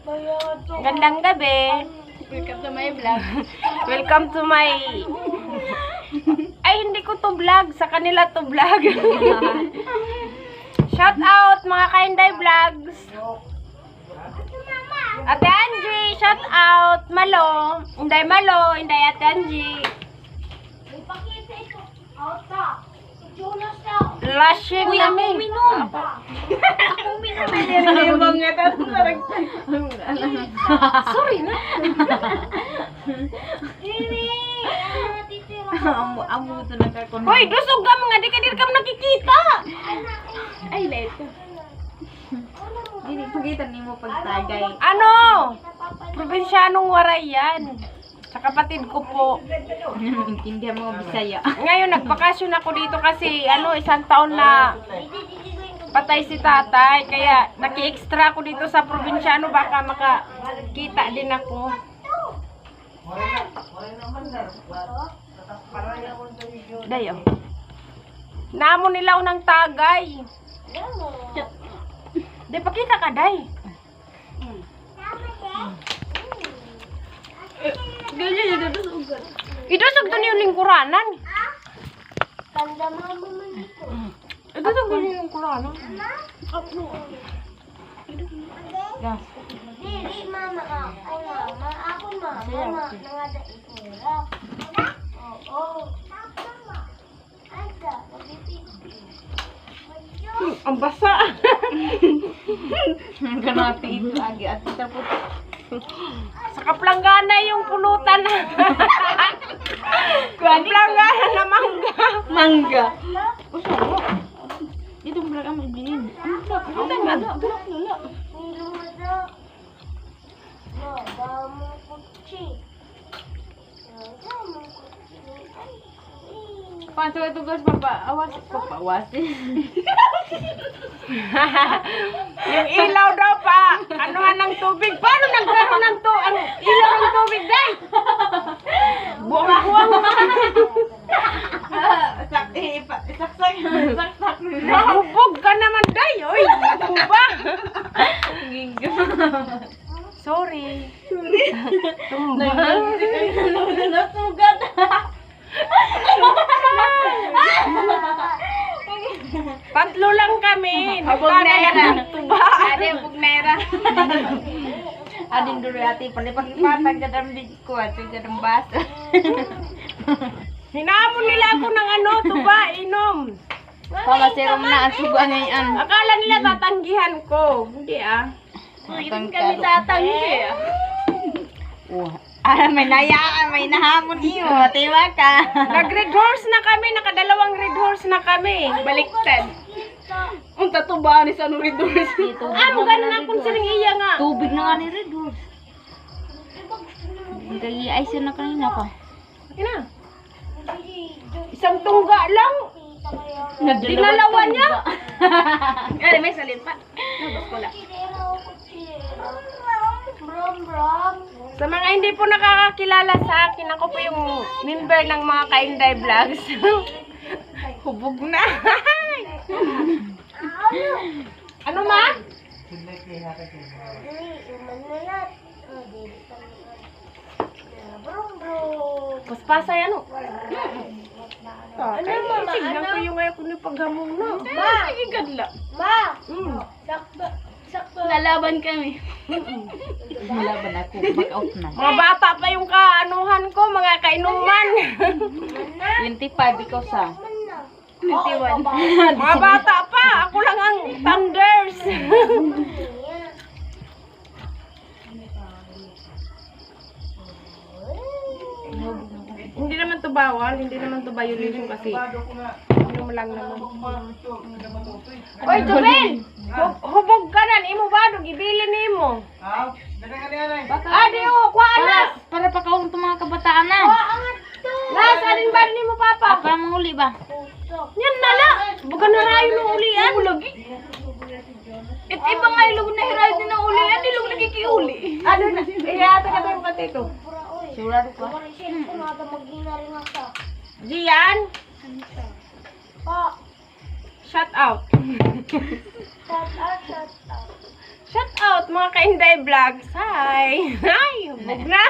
Gandang gabi. Welcome to my vlog. Welcome to my... Ay, hindi ko to vlog. Sa kanila to vlog. Shout out mga Kainday Vlogs. Ate Angie, shout out. Malo. Inday Malo. Inday Ate Angie. Lashing namin. Akong minum. Sorry na. Amo to nagkakon. Hoy, dusog ka mga di ka nakikita. Ay, late ka. Dili pakita nimo pagtagay. Ano? Probinsyanong waray yan. Sa kapatid ko po. Intindihan mo Bisaya. Ngayon, nagbakasyon ako dito kasi isang taon na patay si tatay. Kaya naki-extra ako dito sa probinsyano. Baka makakita din ako. Dayo. Namo nila ng tagay. Day, pakita ka, Day. Idusog to niyo lingkuranan. Idusog to niyo lingkuranan. Gas. Dili mama ako mama ako mama nangada ikura. Oo. Ada, Ang basa. Ganati ito agi at tapos Sa kaplanggana yung pulutan. Kaplanggana na mangga. mangga. Ito vlog ang ibilin. Ang ganda. Paso ito guys, papaawas. Yung ilaw daw pa. Anuhan ng tubig. Paano nagkaroon ng ang ilaw ng tubig, Day? Buwang-buwang. Saksak. Mahubog ka naman, Day. Oy, ba? Sorry. Tumba. Nasugat. Tatlo lang kami. Hubog nera. Tuba. Ade hubog nera. Adin dulu ati palipat-lipatan gadang ko at gadang basa. Hinamon nila ako ng tuba, inom. Pala serum na ang suga ngayon. Akala nila tatanggihan ko. Hindi Kami tatanggi. May nahamon iyo, tiwa ka. Nag-red horse na kami. Nakadalawang red horse na kami. Baliktad. Unta to ba ni sa red horse? Mo ganun akong siring iya nga. Tubig na nga ni red horse. Hindi ay na kanina pa. Ina. Isang tungga lang. Dinalawan niya. Ay, may salin pa. Nabas ko lang. Sa mga hindi po nakakakilala sa akin, ako po yung member ng mga Kainday Vlogs. Hubog na. Ano ma? Paspasay ano? Ano mama? Signan ko yung ayaw ko ni paghamong na. Sige gadla. Lalaban kami. Lalaban ako. Back-out na. Mga bata pa yung kaanuhan ko, mga kainuman. 25 ikaw sa 21. Mga bata pa, ako lang ang thunders. Hindi naman to bawal, hindi naman to violation kasi yung lang naman. Oy, Jubel! Hubog ka na, imo ba? Ibilin nimo. Adi o, kuhaan na! Para pakaon to mga kabataan na. Nas, alin ba nimo papa? Para manguli ba? Yan nala! Bukan na rayo ng ulian. Lagi. It iba nga ilog na hiray din ng ulian, ilog nakikiuli. Ano na? Ihata ka tayo pati ito. Surado ka. Gian! Shout out. Shout out out mga Kainday Vlogs. Hi! Hi! Hubog na!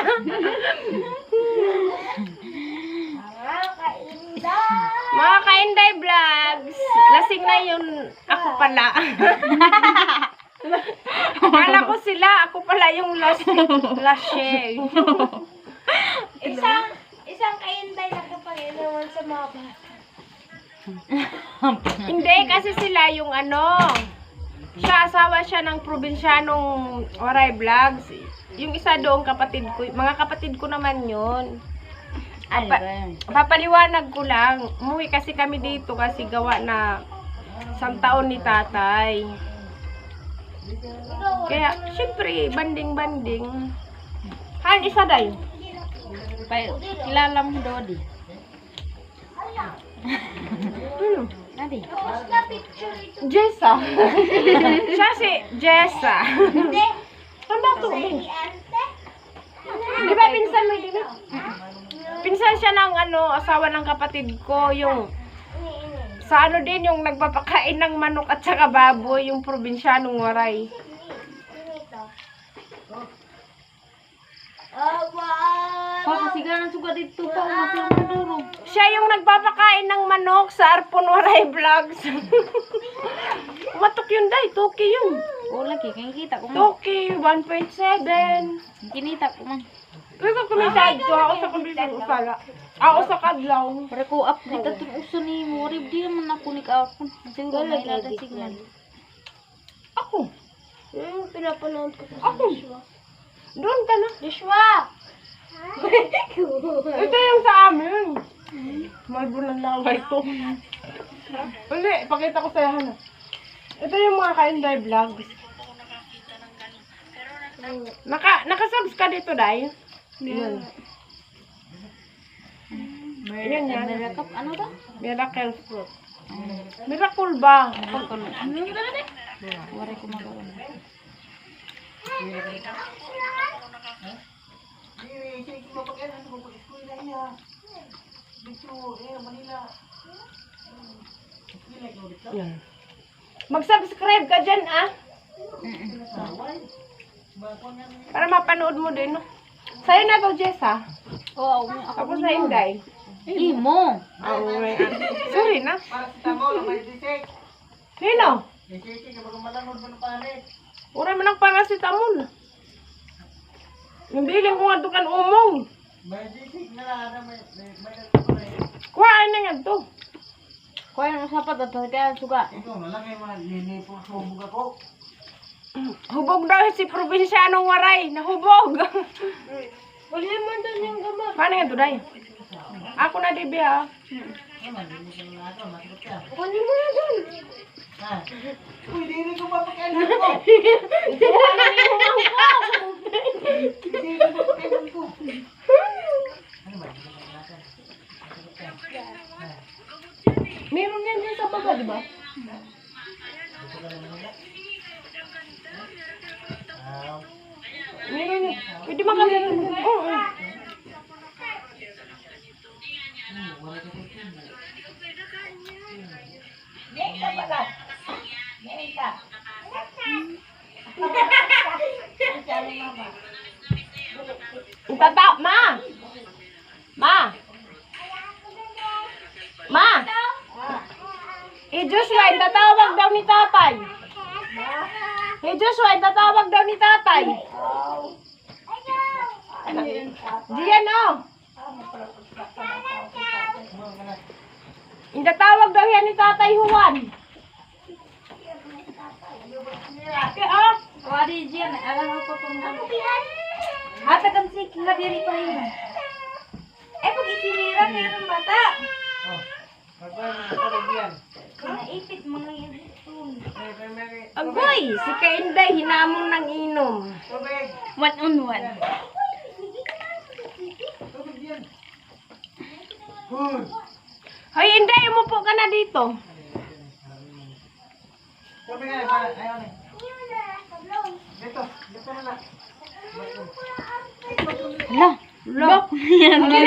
Mga Kainday Vlogs. Lasing na yun. Ako pala. Kala ko sila. Ako pala yung lashe. Isang Kainday na kapag-inawan sa mga bata. Hindi, kasi sila yung siya, asawa siya ng probinsyanong Waray Vlogs. Yung isa doon, kapatid ko. Mga kapatid ko naman yun. Papaliwanag ko lang. Umuwi kasi kami dito kasi gawa na 1 taon ni tatay. Kaya, syempre, banding-banding. Han, isa day. Kilala mo Dodi. Nadi. Jessa. Siya si Jessa. Ano ba ito? Di ba pinsan mo, di ba? Pinsan siya ng asawa ng kapatid ko, yung sa din, yung nagpapakain ng manok at saka baboy, yung probinsyanong Waray. Papasiganan suga dito pa, umatil mo duro. Siya yung nagpapakain ng manok sa Arpon Waray Vlogs. Matok yun day, Toki yun. O lagi, kaya kita ko man. Toki, 1.7. Kinita ko man. Uy, kung kumisad ko, ako sa kumbilang usala. Ako sa kadlaw. Para ko update at yung uso ni Morib, di naman ako nikapon. Siguro may nada signal. Ako. Pinapanood ko sa Ako. Doon ka na. Joshua! Ito yung sa amin. Malbo ng laway ko. Hindi, pakita ko sa'yo, Hana. Ito yung mga Kainday Vlogs. Nakasubs ka dito, Day? Yan. Yan, yan. Miracle, ano to? Miracle fruit. Miracle ba? Ano yung gano'n eh? Wari ko magawa. Yan. Mag-subscribe ka dyan, ah. Para mapanood mo din, no? Sa'yo na to, Jessa. Oo, Ako sa Inday. Imo. Oo, sorry na. Sino? Ura mo ng paracetamol. Yung biling ko nga dukan umong. Kuhaan na nga to. Kuha ng sapat at kaya suga. Hubog daw si probinsyanong Waray. Nahubog. Wala mo doon yung gamot. Paano nga to, Day? Ako na, Dibi, ha? Kunin mo na doon. Meron yan din sa baba, di ba? Meron yan. Pwede makalimutan. Oo. Ma! Ma! Ma! Joshua, itatawag daw ni tatay. Joshua, itatawag daw ni tatay. Diyan, oh. Itatawag daw yan ni tatay Juan. Okay, oh. Wadi diyan, alam mo pa kung hata kan sik nga diri pa yun. Pag isinira kaya ng bata. Naipit mga yun. Agoy, si Kainday hinamon ng inom. 1-on-1. Hoy, Inday, umupo ka na dito. Hala. Look. Yan na.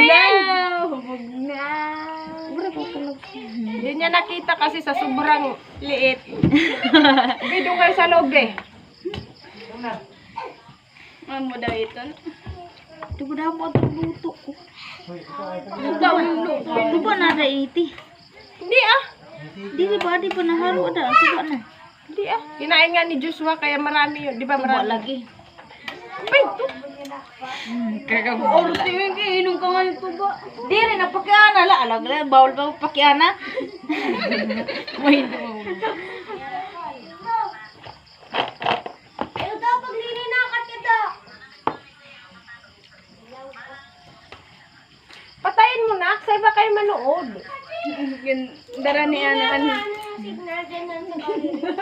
Hubog na. Hindi niya nakita kasi sa sobrang liit. Bidong kayo sa loob eh. Ano daw ito? Ito ko daw mo itong luto ko. Ito daw yung luto. Ito ba nada iti? Hindi ah. Di ba? Di pa naharo na. Ito ba na? Hindi ah. Kinain nga ni Joshua kaya marami yun. Di ba Ito ba marami? lagi? Ay, ito. Kagawa. Orti yung iinom ka nga ito ba? Di rin, napakiana. Alag na, bawal ba pakiana? May ito mo. Ano daw pag lininakat ka daw? Patayin mo na. Sa iba kayo manood. Dara ni ano. Signal ganun sa kanila.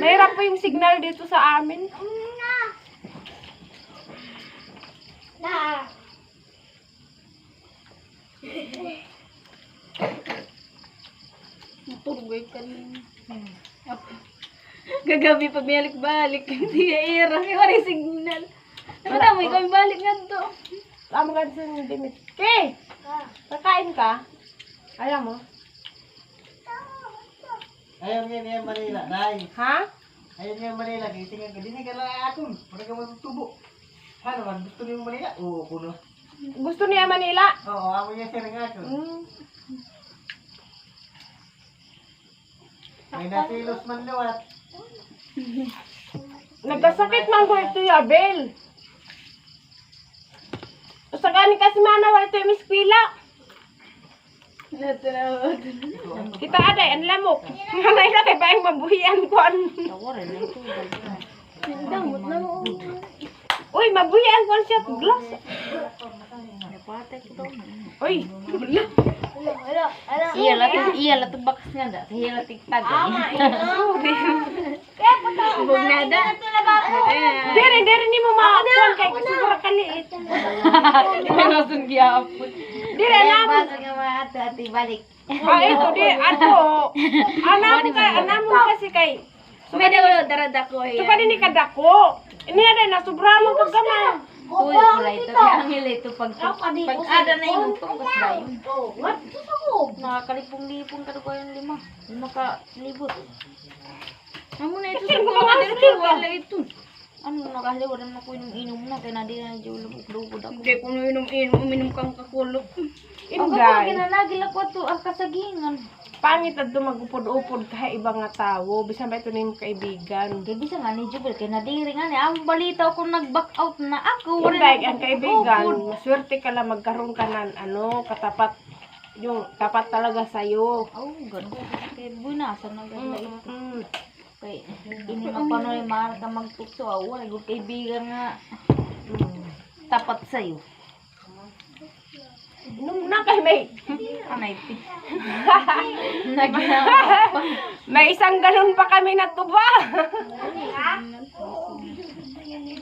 Mahirap po yung signal dito sa amin. Na. Matulog kanina. Gagabi pa balik-balik. Hindi era. Kaya signal. Nakatamoy kami balik nga to. Tama ka sa yung limit. Kay! Kakain ka? Ayaw mo? Ayaw niya yung Manila, Nay. Ha? Ayaw niya yung Manila, kaya tingnan ka. Dinig ka lang ako. Para ka matutubo. Ano man, gusto niyo yung Manila? Oo, kuno. Gusto niya Manila? Oo, ako niya siya ng ako. May nasilos man lawat. Nagkasakit man ko ito yung Abel. Sa gani kasi manawa ito yung miskwila. Kita ada ang lamok. Nanay na kay baeng mabuhian ko. Damot na mo. Uy, mabuhian ko siya glass. Uy, Iya lah tuh baksnya dah. Iya lah tiktak. Kaya pa daw. Bug nada. Ito na ba ako? dere ni mo makakuan kay siguro kaliit. Langsung giapun. Dire na mo. Hati-hati balik. Ay, ito di ato. Anamo kasi kay Beda ulo darada ko Ito pa din kadako. Ini ada na sobra mo kagama. Uy, kulay ito. Kaya ang hila ito pag ada na yung tungkos ba yun. What? Ako. Nakakalipong-lipong ka ko yung 5 ka libot. Ano na ito Kasi sa kung mga mga dito, wala ito. Ano nakahaliwa na ko yung inom na, kaya na di na dyan lubog-lubog ako. Hindi ko na inom, uminom kang kakulok. Inday. Ginanagil ako ito, kasagingan. Pangit at dumagupod-upod kay ibang nga tao. Bisan ba ito na yung kaibigan. Kaya bisa nga ni Jubel, kaya nadiri nga niya. Ang balita ko nag-back out na ako. Inday, ang kaibigan, maswerte ka lang magkaroon ka ng katapat. Yung tapat talaga sa'yo. Oh, ganda. Kaya bunasan na ganda ito. Mm. Kaya ini mapanoy, mahal ka magtukso. Wala, yung kaibigan nga. Tapat sa'yo. Inom na kay may. Ano ito? May isang galon pa kami na tuba.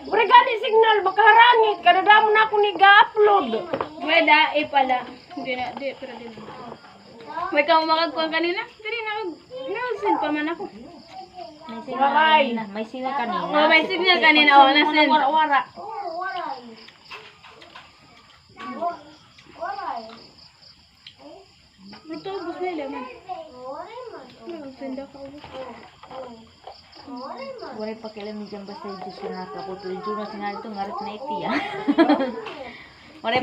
Ure gani signal, makaharangit. Kadada mo na ako ni ga-upload. May dae pala. Hindi na, di, pero di. May ka makagkuhan kanina? Pero na-send pa man ako. May signal Walay. kanina. May signal kanina. Oh, May signal kanina. Oh, na-send. Wara-wara. Ito, ubos na ilan. Send ako. Wala pa kailan ni Jamba sa Diyos na nakaputol. Juno sinali ito, ngarit na iti ah. Wala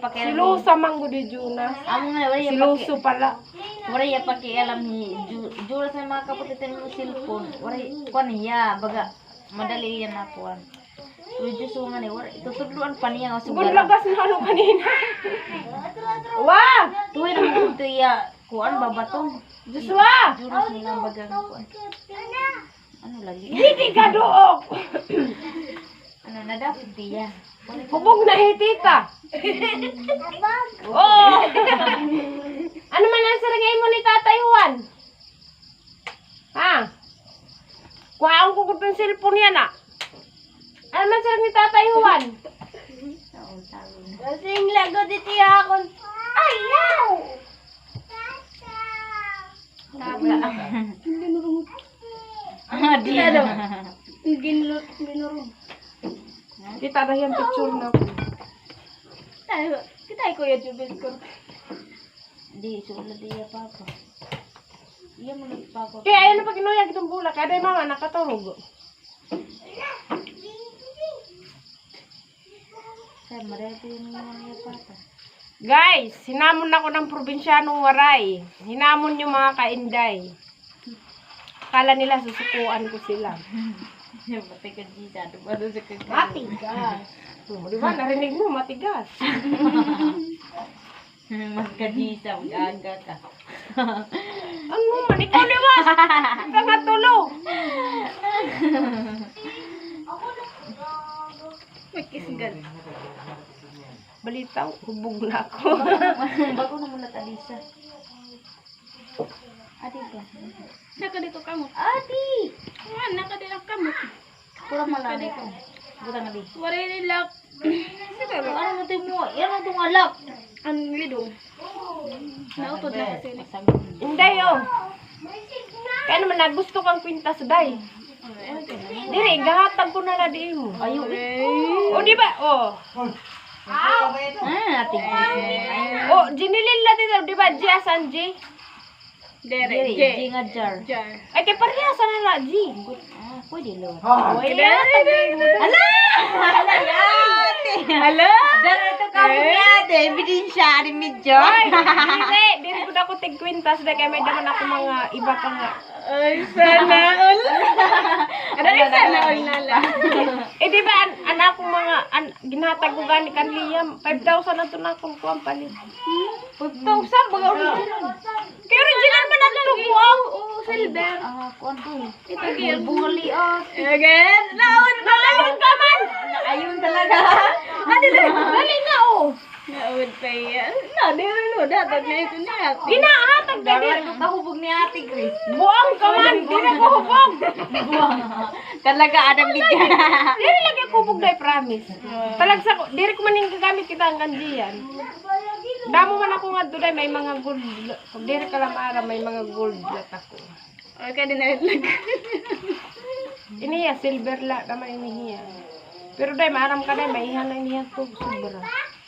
pa kailan ni... Silusa manggo di Jonas. Amo nga, Siluso pala. wala pa kailan ni Juno sa mga kaputitan mo cellphone. Wala, kuan niya, baga, madali yan nakuan. Pero Diyos nga ni, ito sudluan pa niya. Sugod lagas na ano kanina. Wah! Tuwin mo ito iya, kuan babatong. Joshua! Juno sa mga bagang kuan. Ano lagi? Hindi ka dook! Ano, nadapit diya. Hubog na hitita. Oh! Ano man ang sarangay mo ni Tatay Juan? Ha? Kuhaan ko kutong cellphone yan ah. Ano man sarang ni Tatay Juan? Kasing lago dito ako. Ayaw! Tabla. Ah, di na. Ginurong. Kita na yung picture na. Kita ko yung jubel ko. Di, sulat diya papa. Iya mo papa. Kaya ayun na pag inuyag itong bulak. Kada yung mga nakatulog. Saya mereka yung mga pata. Guys, hinamon ako ng probinsyanong waray. Hinamon yung mga kainday. Kala nila susukuan ko sila. Pati ka Gisa, diba doon sa kagano? Matigas. Di ba? Narinig mo, matigas. Mas ka Gisa, mag-aga ka. Ano man, ikaw liwas! Ika nga tulo. May kisgan. Balitaw, hubog na ako. Bago na muna Talisa. Adi ba? Naka dito kamot. Adi! Naka dito kamot. Pura malami ko. Buta nga di. Waray nilak. Ano mo ito mo? Yan mo itong alak. Ang lidong. Nautod na kasi. Masagod. Inday, oh. Kaya naman na gusto kang kwintas, day. Dire, gahatag ko na di mo. Ayaw. O, di ba? Oh. Ati Gisa. Oh, ginilil na dito, di ba? G asan G? Dere, G nga jar. Ay, kay parehasa na na, G. Pwede lo. Wala. Ala! Ala yate! Hello? Dere ito ka mo yate. Ebidensya ni medyo. Ay, dire ko na ako tig-kwintas na kaya may daman ako mga iba pa nga. Ay, sana all. Ay, sana all na lang. Eh, di ba, anak ko mga, ginhatag ko gani kan Liam, 5,000 na ito na akong kuwang palit. 5,000? Baga original. Kaya original man ang tubuang. Oo, silver. Kuan ko. Ito bungali Again? Naon ka man. Ayun talaga. Dali na, oh. Naon pa yan. Dili no, dapat na ito na. Ginahatag na din. Kahubog ni Ate Grace. Buang ka man, di na ko hubog. Talaga adam bigyan. Dili lagi ko hubog dai, promise. Talagsa ko, diri ko man yung gagamit kita ang kandiyan. Damo man ako nga doon may mga gold. Kung diri ka lang ara, may mga gold lat ako. Okay, din na lag. Iniya, silver la, naman iniya. Pero dai, maaram ka dai, may ihan na iniya ko, sobra.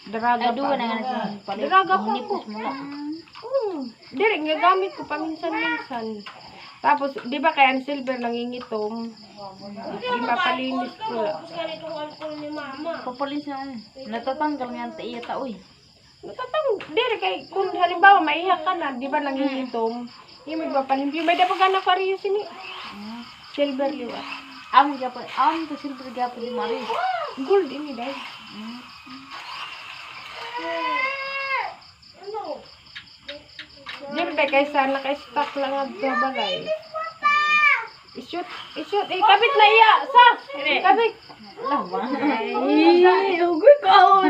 Daraga Aduwa pa. na nga sa palit. Daraga pa ko. Nipos mo lang. Diri, gagamit ko paminsan-minsan. Tapos, di ba kaya ang silver nangingitom? Di mapalinis ko. Papalis na. Natatanggal nga ang iya taoy. Natatang, diri kay, kung halimbawa maiyak ka na, di ba nangingitom? Yung may papalimpyo, may dapat na pariyo sini. Silver liwa. Amo gapo, amo to silver gapo di mari. Gold ini dahil. Diri ba kaysa naka-stock lang ang balay. Ishoot. Eh, kabit na iya. Sa! Kabit. Lawa. Ay, ugoy ko.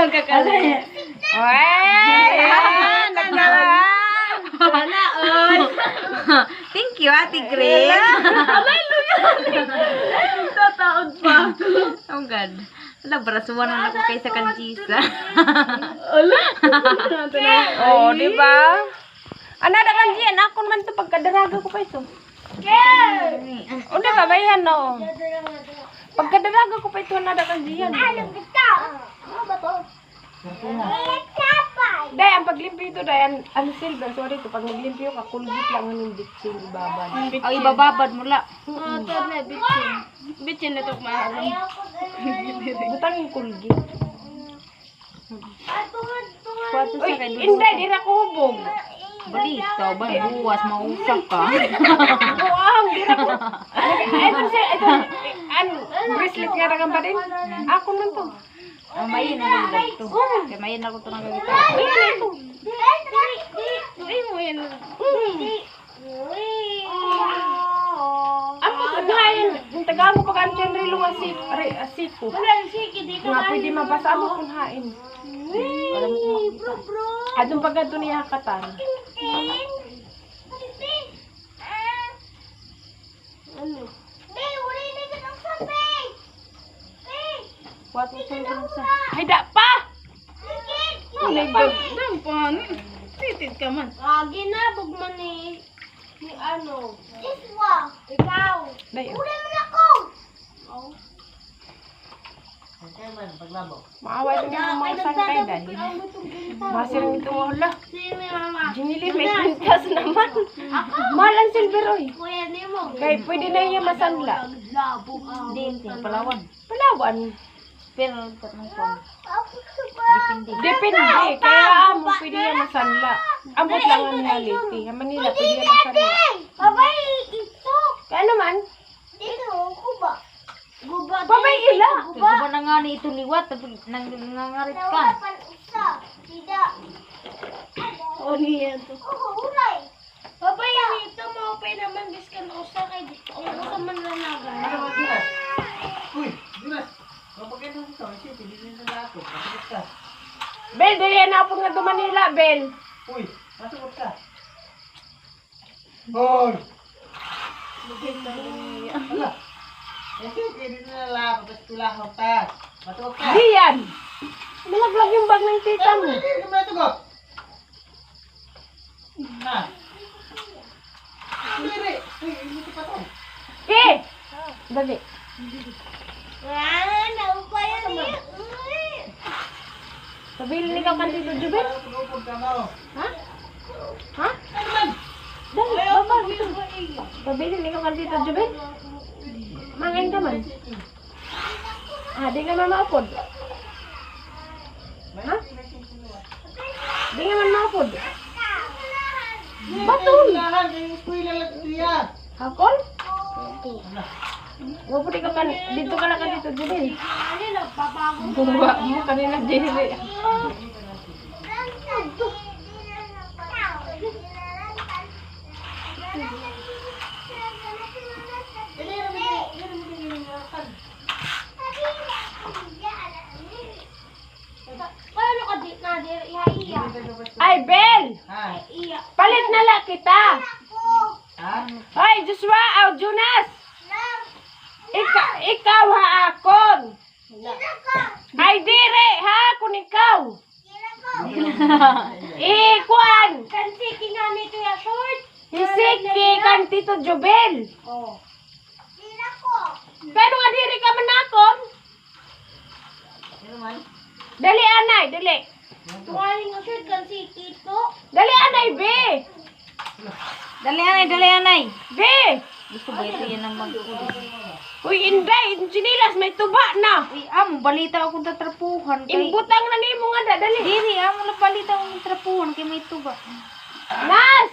Kakalay. Thank you, Ate Grace. Tataod pa. Oh God. Wala, barasuan na ako kay sa kanjisa. Oh, di ba? Anada kan diyan, ako naman to pagkadaraga ko pa ito. O, di ba, bayan no. Pagkadaraga ko pa ito, anada kan diyan. Day, ang paglimpyo ito, day, ang silver, sorry ito, pag naglimpyo ka, kulgit lang ang bitsin, ibabad. Oh, ibababad mo la. Bitsin na ito, maalam. Butang yung kulgit. Kuwato Uy, sa kay hindi, di na ko hubog. Balito, ba buwas mausak ka. Buang, di na ko. Ito, bracelet nga na pa din. Ako man to. Mayin na lang ito. Kaya mayin ako ito nagagita. Ako kunhain, yung taga mo pag ang rilo nga asiko. Nga pwede mabasa mo kunhain. Alam ko makita. Adong pagka ito niya hakatan. Kuwato sa ito sa. Ay, da pa! Lagi na, bugman ni ano. Iswa, ikaw. Day, Uli mo na ako. Kaya man, paglabo. Maawa ito yung mga sangkay dahil. Masirang ito mo hala. Sino yung mama? Ginili, may pintas naman. Malan silveroy. Kuya ni mo. Kaya pwede na iya masanla. Labo. Hindi, Palawan. Palawan. Pero kat ng kon. Depende. Depende. Kaya mo pwede iya masanla. Ambot lang ang reality. Ang Manila pwede iya masanla. Babay, ito. Kaya naman, Dito, kuba. Guba. babay ila. Guba na nga ni ito liwat. Tapos nangangarit ka. Nawapan usa. Tidak. O niya to. Oh, ulay. Babay, ito mo pa naman biskan usa kay ang usa man lang naga. Ano ba, Junas? Uy, Junas. Kapag ito dito, isip, hindi nila ako. Masukot ka. Bel, dali na po nga to Manila, Bel. Uy, masukot ka. Hoy! Ala. Isip, hindi nila tapos tulahon ta. Masukot ka. Di yan. Malaglag yung bag ng tita mo. Hindi ka masukot. Na. Hindi. Uy, hindi ka pa to. Eh! Dali. Ah, naupayan niya. Pabilin ikaw kan Tito Jubel. Parang pinupod ka mo. Ha? Ha? Ano man? Dali, babag. Pabilin ikaw kan Tito Jubel. Mangain ka man. Ah, di ka man maupod. Ha? Di ka man maupod. Batul. Lahan, kayo eskwela lang ito yan. Hakol? Ano? Wapod ikaw kan, dito ka lang kan Tito Jubel. Ano na, babago. Buwa mo kanina dili. Paano ka di na di iya? Ay, Bel! Ha? Iya. Palit na lang kita. Ha? Ay, Joshua, aw, Jonas! Ikaw ha akon. Ay, dire, ha, kung ikaw. Kuan. Kansi kinani to ya short. Hisiki kan Tito Jubel. Oh. Pero nga diri ka manakon. Ano man? Dali anay, dali. Tuwali nga short kansi tito. Dali anay, be. Dali anay. Be. Gusto ba ito yan ang magkulit? Uy, inday, sinilas, may tuba na. Uy, balita akong tatrapuhan kay... Imbutang na nimo nga da, dali. Dili, na balita akong tatrapuhan kay may tuba. Nas!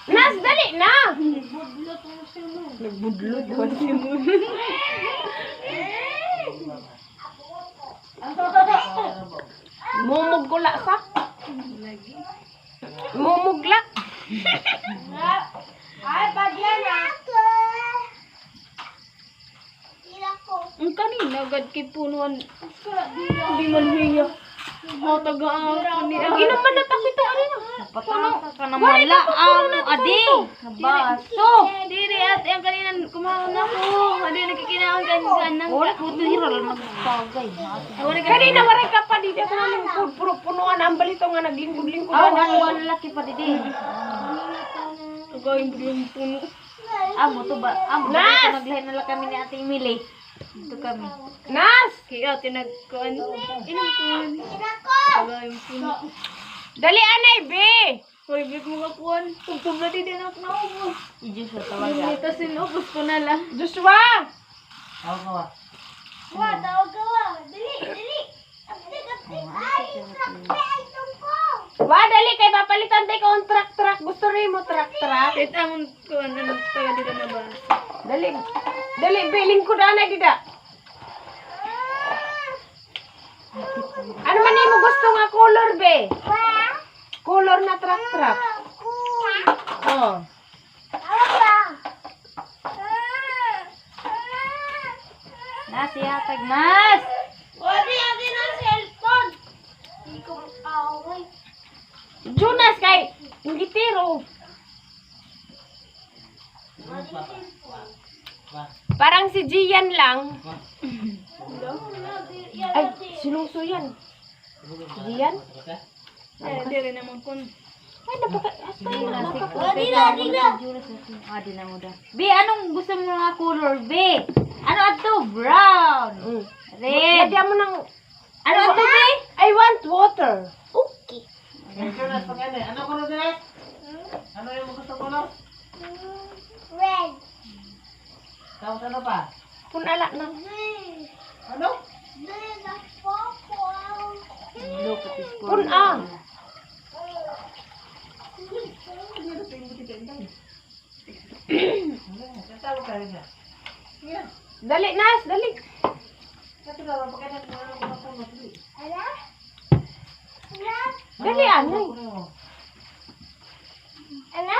Nas, dali na. Budlot mo siya mo. Nagbudlot daw si mo. Mumugula sa. Mumugla. Ay, padyan na. Ang kanina, agad kay punuan. Hindi man hiya. Ang tagaan. Inom man na takito kanina. Napataka ka naman adi. Nabaso. Diri at yung kanina kumahon ako. Adi nakikinaon ganang. Wala ko ito hiro lang nagpagay. Kanina waray ka pa dito ako namin puro punuan ang balito nga naglingkod-lingkod. Ang laki pa didi. Gawin yung puno. Amo to ba? Amo Nas! naglahin na lang kami ni Ate Emily. Ito kami. Nas! Kaya tinagkuan. Inom ko yun. Gawin puno. Dali anay, be! Hoy, big mo kapuan. Tugtog na din ako na ako. Ijus sa tawaga. Ito sinupos ko na lang. Joshua! Ako ka ba? Wa, tawag ka wa. Dali, dali. Aptik, aptik. Ay, sakpe, ay tungko. Wa, dali kay papalitan tayo kung truck. Gusto rin mo truck. Wait, amon ko ano tayo dito na ba? Dali. Dali, be. Lingkod anay dida. Ano man mo gusto nga color, be? Color na truck. Oh. Nas, ihatag Nas! Wadi, adi ng cellphone. Hindi ko away. Jonas kay ngitiro. Parang si Gian lang. Ay, sinuso yan. Gian? Okay? Hindi rin naman kun. Ay, napaka-astay na. Di na mo da. Be, anong gusto mo nga color, Be? Ano ato? Brown. Red. Lagyan mo ng... Ano ato, Be? I want water. Okay. Jonas, pag-ano? Ano ko na, Jonas? Ano yung gusto ko na? Red. Tapos ano pa? Punala na. Ano? Red na purple. Blue pati Puna. Tawag ka rin na. Yan. Dali, Nas, dali. Ito na, pagkainan mo na ako ng puno. Ano? Ano? Dali, anay. Ano?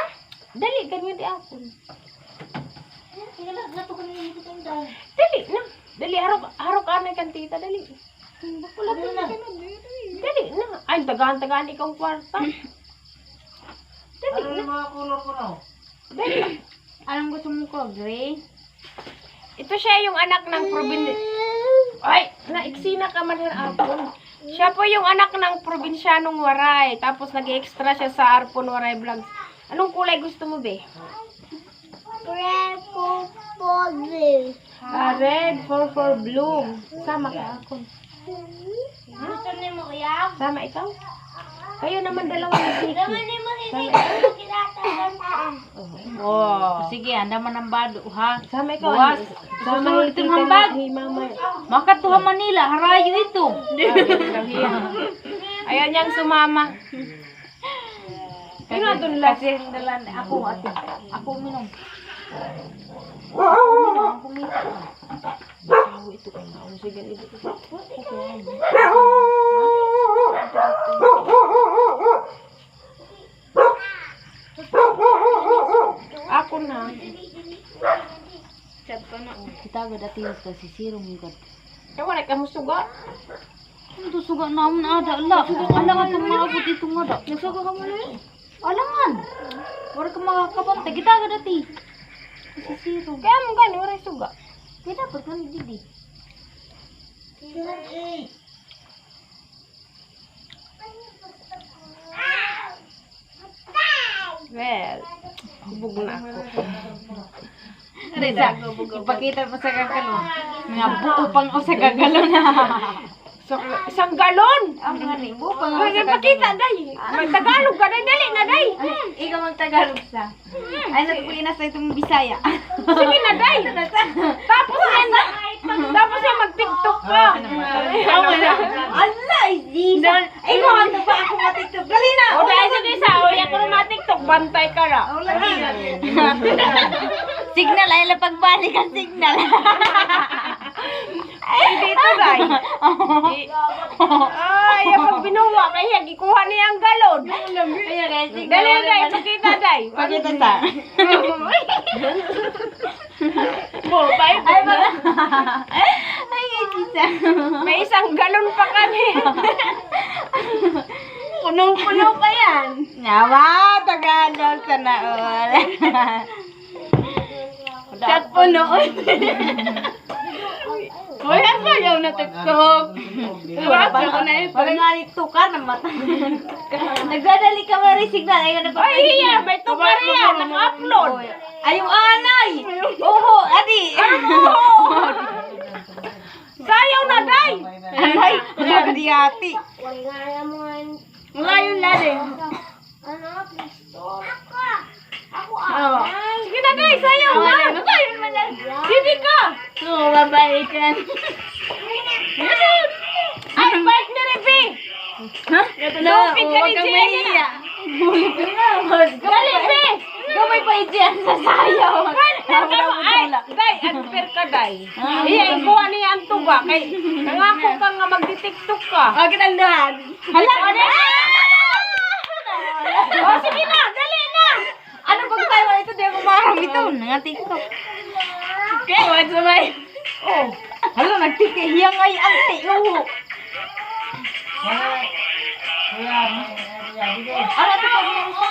Dali, ganyan di ako. Sige na, nato ko na yung ito tayo. Dali na. Dali, harok anay kan tita, dali. Bakulat na. Dali na. Ay, tagaan ikaw kwarta. Dali Ano na. yung mga color ko na? Dali. Anong gusto mo ko? Gray? Ito siya yung anak ng Ay, naiksina ka man Arpon. Siya po yung anak ng probinsyanong Waray. Tapos nag-extra siya sa Arpon Waray Vlogs. Anong kulay gusto mo, be? Red, purple, blue. Red, for blue. Sama ka ako. Gusto niyo mo kaya? Sama ikaw? Kayo naman dalawa na Naman niyo mo hindi ko kinatagan pa. Oh. Sige, anda man ang bado, ha? Sama ikaw. Buwas. Sama Susunod ito itong hambag. Hey, mama. Makatuha Manila, harayo ito. Ayaw niyang sumama. Sino doon lang? Kasi dalan, ako ate. Ako uminom. Ako kumita. Ito ka na. Sige, ito. Ako na. Chat ko na. Kita agad dati yung kasi sirong yung kat. Kaya wala ka mo suga. Ano to suga naman ada? Alangan itong maabot itong ada. Nagsuga ka mo na eh. Alangan. Wala ka makakapantay. Kita agad dati. Kasi sirong. Kaya mo gani, wala suga. Kaya dapat kami didi. Well, hubog na ako. Reza, ipakita mo sa gagalo. Mga buo pang o sa gagalo na. So, isang galon! Ang mga ni, buo pang o Ay, sa pakita, gagalo. day. May Tagalog ka, day. Dali na, day. Ikaw ang Tagalog sa. Ay, natuloy na sa itong Bisaya. Sige na, day. Tapos yan, tapos yan, mag-tiktok ka. Allah, Jesus! Ikaw ang pa ako matiktok. Dali na! O, dahil sige sa, o, ako na matiktok, bantay ka na. Signal, ay lang pagbalik ang signal. Ay, dito, day. Ay, pag binuwa, kaya gikuha niya ang galon. Dali, day, pakita, day. Pakita sa. Bye, Ay, mga. Ay, Jesus. May isang galon pa kami. Punong-puno pa yan. Nawa, Tagalog sa naol. Chat po noon. Uy, ang sayaw na TikTok. Wala ko na ito. Wala nga nito ka na mata. Nagdadali ka ba rin signal? Ay, hiya, may tukar yan. Naka-upload. Ay, yung anay! Oho, adi! Sayaw na, day. Ay, wala di ati. Wala mo Ngayon na din. ano, please. Ako Oh. Sige na, day. Sayaw na. Sayaw na yan. Hindi ka. Oo, babalikan. Ay, bike ni Repi. Ha? Lupit ka ni Jenny. Dali, Pe. Gamay pa yan sa sayaw. Ay, day, unfair ka, day. Iya, ikuha niya ang tuga. Kay, nangako ka nga magdi-tiktok ka. O, kinaldahan. Hala, oh, sige na, dali na. Ano pag tayo ito? Di ako makarami ito. Nga TikTok. Okay, what's my... Oh, hala, nagtikihiyang ay ang tiyo. Ano ito pag ano ito?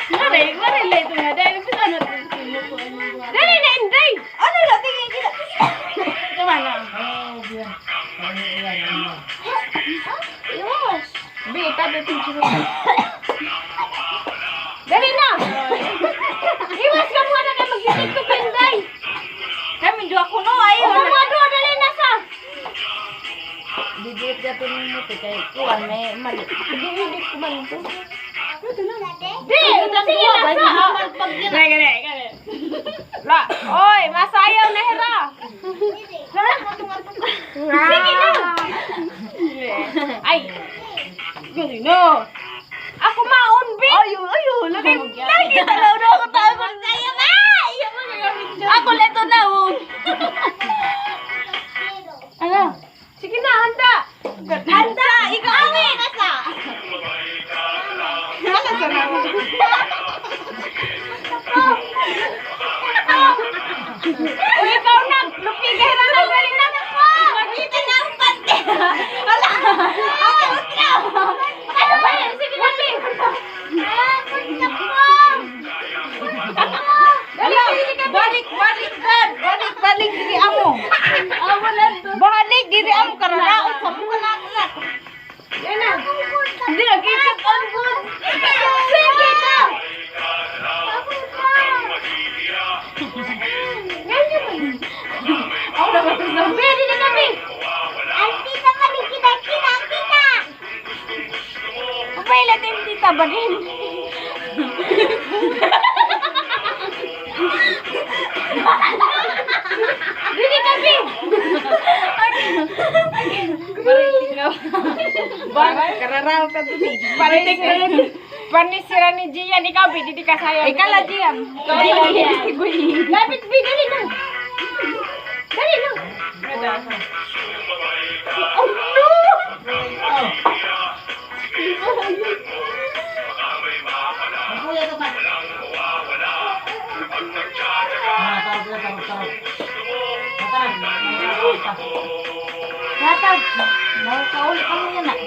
Dali, marila ito nga. Dali, ano ito? Dali na, Inday. Ano na? Tingin kita. Tama na. Be, kuan may mali. Hindi ko man ito. Di, sige na sa pag Gani. La, oy, masayaw na hera. Sige na. Ay. Gani no. Ako maon bi. Ayo, lagi talaw na ako tayo saya ba. Ako leto na oh. Ano? Sige na, handa. Handa, ikaw ni nasa. Nasa na ako. Uy, ikaw na. Lupi ka hira na. Dali na. Magkita na ang pante. Wala. Ako, ikaw. Ano ba yan? Sige na, Pi. Dali, balik diri amo. Balik diri amo karanaot sa mga nakat. Yan na. Hindi na kita on good. Sige na. Ako na batos na. Pwede na kami. Auntie naman yung kita. Upay latim tita ba rin? Dili kami. Kararaw ka dito. Panisira ni Gian, ikaw di ka sayang. Ikaw la Gian. Lapit bi, dali na. Dali na. Oh no! Kuya ka ba? Hatag. Nakakauli kami yan ah.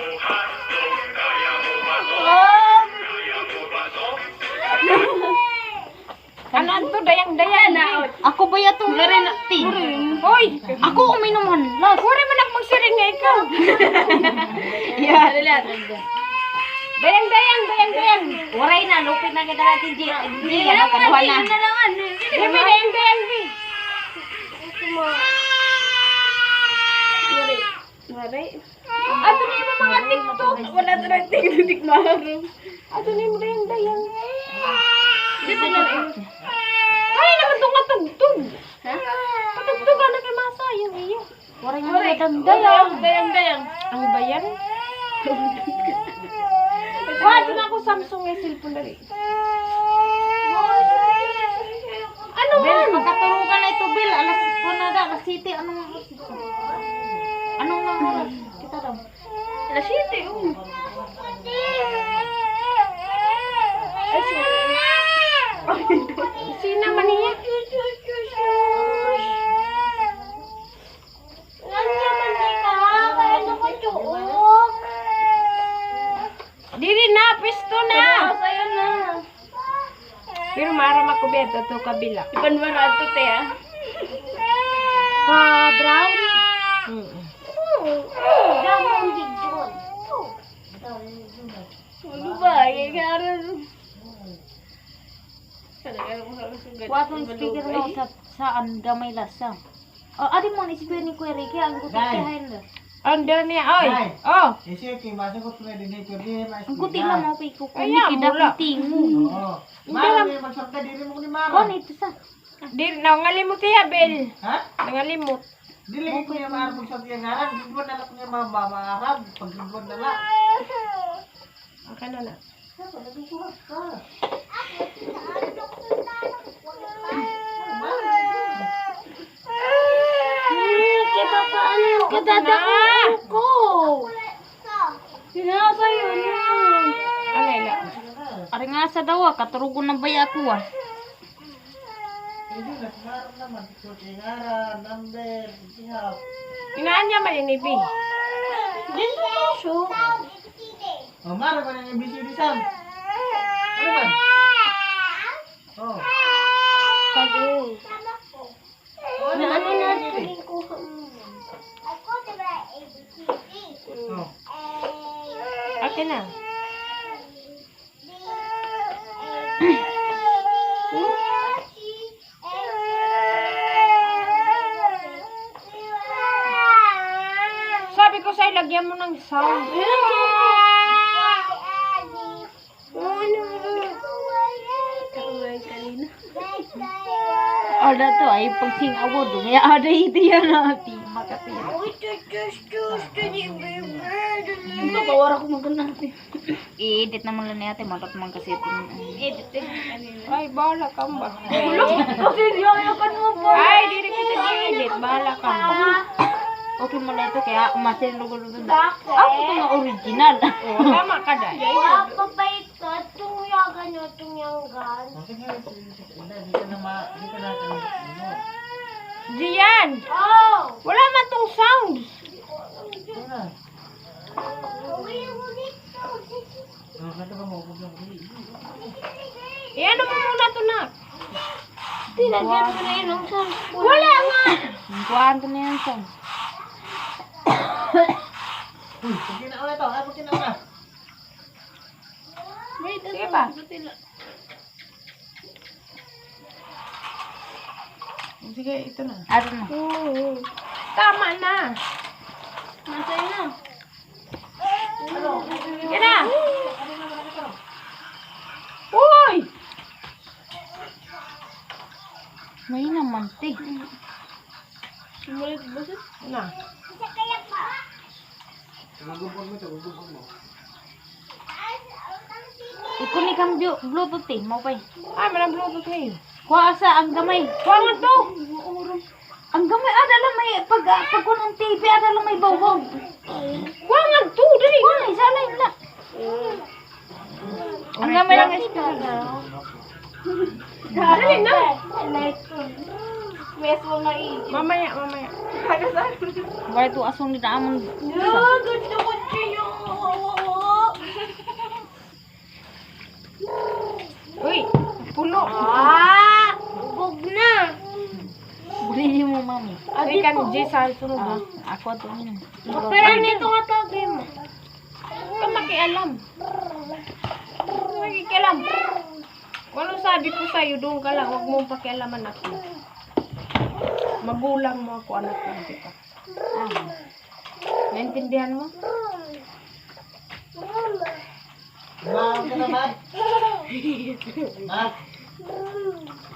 Ano to dayang-dayang na. Ako ba yato rin ti? Hoy, Ako uminuman. Las. puri man ako magsiring nga ikaw. Yeah, dayang-dayang. Waray na, lupit na kita natin, G. Hindi na, kaduhan na. Sabi dayang-dayang bi. Waray. Ato na yung mga TikTok. Wala na rin TikTok maharo. Ato na yung dayang-dayang. Dito na rin. Ay, naman itong katugtog. Katugtog na kay masayang iyo. Waray nga dayang. Dayang-dayang. Ang bayan? Wala na ako Samsung yung cellphone na rin. Ano Bil, man? pagkaturugan na ito, Bil. Alas ko na da, alas city. Anong oras? Kita daw. Alas 7, oh. Sina man niya? Dili na, pisto na. Sa'yo na. Pero maram ako beto to kabila. Ipanwara ito, te, ah. Brown? Ano ba? Kaya Watong speaker mo sa saan gamay lasa. Adi mo ni-speaker ni Kuya Ricky, ang gusto Dai. kahain na. Under niya, oy. Dai. Oh. Isi kay masukot ko na din pwede Ang kuti lang mo pay ko. Ay, Hindi wala. kita tingo. Oo. Mara may magsabta diri mo ni Mara. Kon ito sa. Di nangalimot ya, Bel. Ha? Nangalimot. Dili ko niya Mara pagsabta yang ngaran, gibon na lang niya maarab, pag gibon na lang. Akan na. Kita pa ano? Kita ko. Sinasa yun. Ano ila? Ari nga sa dawa, katurugon na baya ko ah. Hindi na ngaran naman, so ngaran, number, sihap. Inaan niya malinibi. Oh, Mara pa nang busy di Sam. Ano ba? Oh. Na ano na? Oh. Akin na. Sabi ko sa'yo, lagyan Lagyan mo ng sound. Ada to ay pagsing awod kaya ada itu ya nanti makati. Papawara ko magana natin. I-edit naman lang natin matot man kasi edit Ay, bahala ka ba? Kasi yung kan mo po. Ay, dili kita i-edit. Bahala ka ba? Okay mo na ito kaya umasin lugo da. Ako to nga original. Oh, tama ka dahil. Diyan! Wala man tong sound. Iyan mo muna to na. Tinagyan ko na yun ang sound. Wala nga! Kuhaan ko na yan sound. Sige pa. Sige, ito na. Ano na? Tama na. Nasa'yo na. Sige na. Uy! May naman ti. Na. Ikuni kang bluetooth eh. Mau pa eh. Ay, malang bluetooth ngayon. Kuha sa ang gamay. Kuha nga to. Ang gamay ada lang may pag ng TV ada lang may bawang. Kuha nga to. Dali Kuha na. na isa lang na. Ang gamay lang speaker. Dali na. Mamaya. Wala ito asong di naamon. Uy, puno. Buli mo mami. Uy, kan G sa sunog. Ako to yun. Pero nito nga tawagin mo. Huwag ka makialam. Makikialam. Kung ano sabi ko sa'yo, doon ka lang. Huwag mong pakialaman ako. Magulang mo ako, anak ko. Kita. Naintindihan mo? Mahal ka naman. Ha?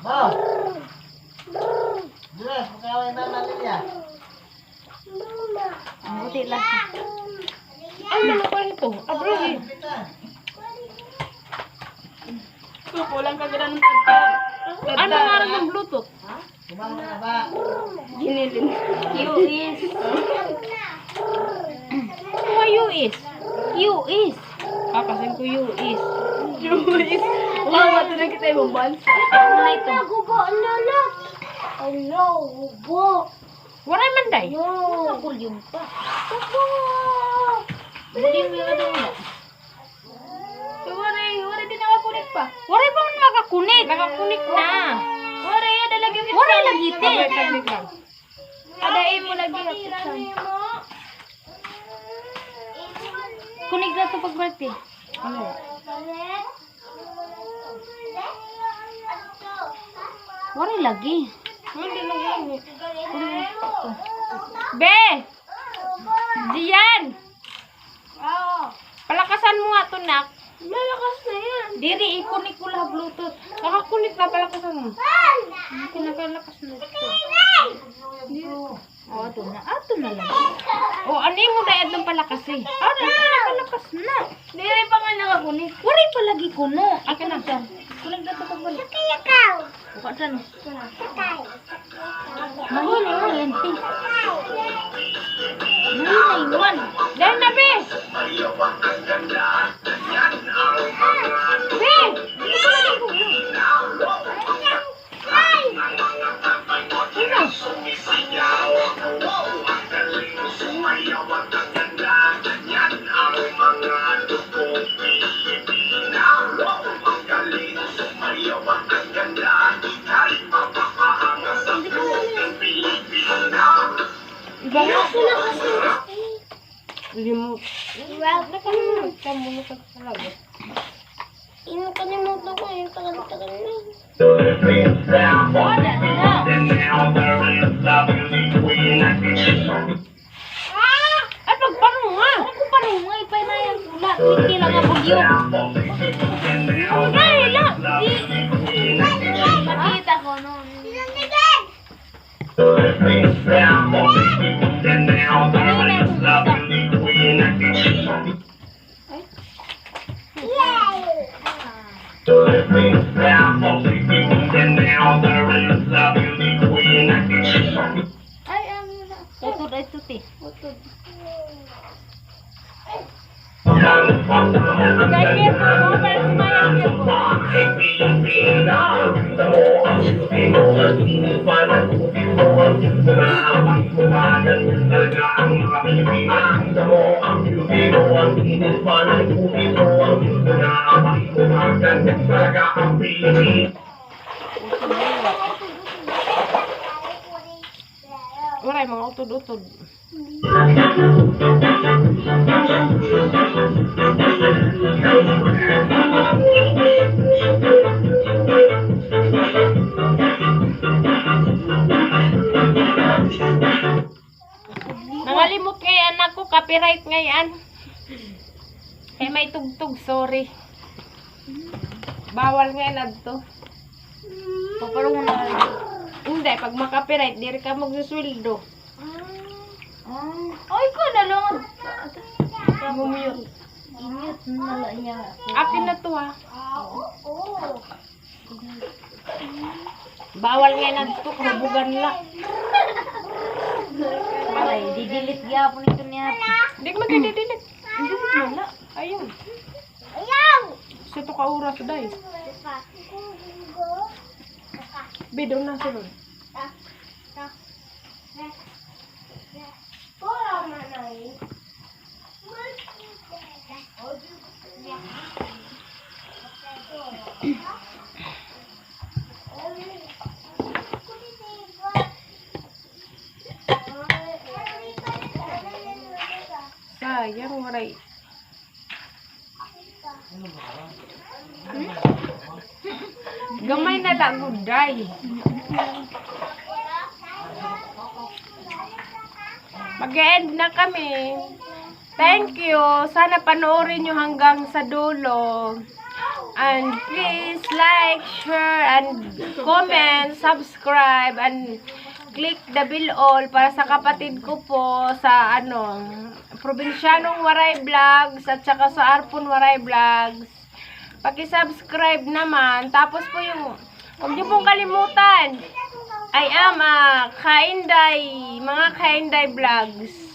Ma! Diyos, makaway na Lilia. Ang buti lang siya. Ano naman ko ito? Abro, eh. Kulang ka gano'n ng tagkar. Ano nga rin ng Bluetooth? Kumain na ba? Ginilin. US. Kuha US. US. Kakasin ko US. Wow, ito na kita yung bansa. Ano na ito? Waray man day. Nakulyong pa. Buling mo yung ano mo. Waray din nakakunik pa. Waray pa man makakunik. Nakakunik na. Waray, ada lagi. Waray lagi te. Adain mo lagi hapit. Kunig na ito pag birthday. Ano ya? Waray lagi. Hindi na yan. Be! Diyan! Palakasan mo nga to, nak. Malakas na yan. Diri, ikunik ko lang Bluetooth. Nakakunik na, palakasan mo. Kinakalakas na ito. Oh, ito na. Ato na lang. O, ano yung mo dayad ng palakas eh? Ano na? Nakalakas na. Diri pa nga nakakunik. Waray pa lagi kuno. Akin na. Kunig na ito pag balik. Buka dyan. Mahina yung lenti. Mahina yung Dahil na, Be! Be! Remote. Nakalimutan ka muna ka talaga. Nakalimutan ko yung tagal-tagal na. At magpano nga! Waray, mga utod-utod. Nangalimot ngay anak ko, copyright ngayon. Eh, may tugtog, sorry. Bawal ngayon adto. Paparong mo na. Hindi, pag makapiright, di rin ka magsusweldo. Ay, ko na lang. Mumute. Ingat na lang niya. Akin na to ha. Bawal ngayon adto, kabugan lang. Ay, didilit gyapon ito niya. Hindi ko magdidilit. Hindi mo wala. Ayun. Ayaw! Sa to ka oras day. Bido na sunod. Pura manay. Sayang, waray. Gamay na lang guday. Mag-end na kami. Thank you. Sana panoorin nyo hanggang sa dulo. And please like, share, and comment, subscribe, and click the bell all para sa kapatid ko po sa Probinsyanong Waray Vlogs at saka sa Arpon Waray Vlogs. Paki-subscribe naman. Tapos po huwag niyo pong kalimutan. I am Kainday, mga Kainday Vlogs.